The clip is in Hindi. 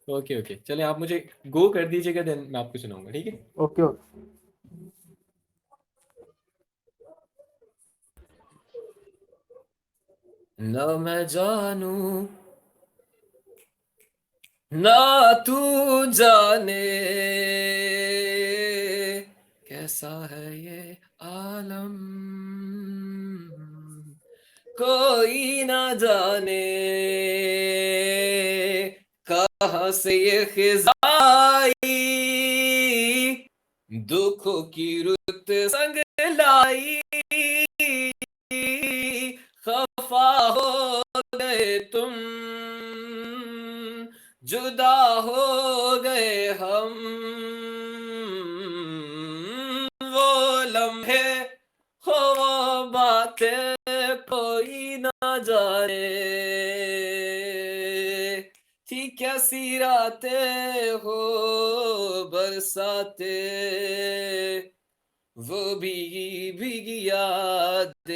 ओके ओके, चलिए आप मुझे गो कर दीजिएगा, देन मैं आपको सुनाऊंगा, ठीक है। Okay okay. न मैं जानू ना तू जाने कैसा है ये आलम, कोई ना जाने कहाँ से ये खिजाई, दुखों की रुत संग लाई, खफा हो गए तुम, जुदा हो गए हम, वो लम्हे हो वो बातें कोई ना जाने, थी कैसी रातें हो बरसाते, वो भीगी भीगी यादें।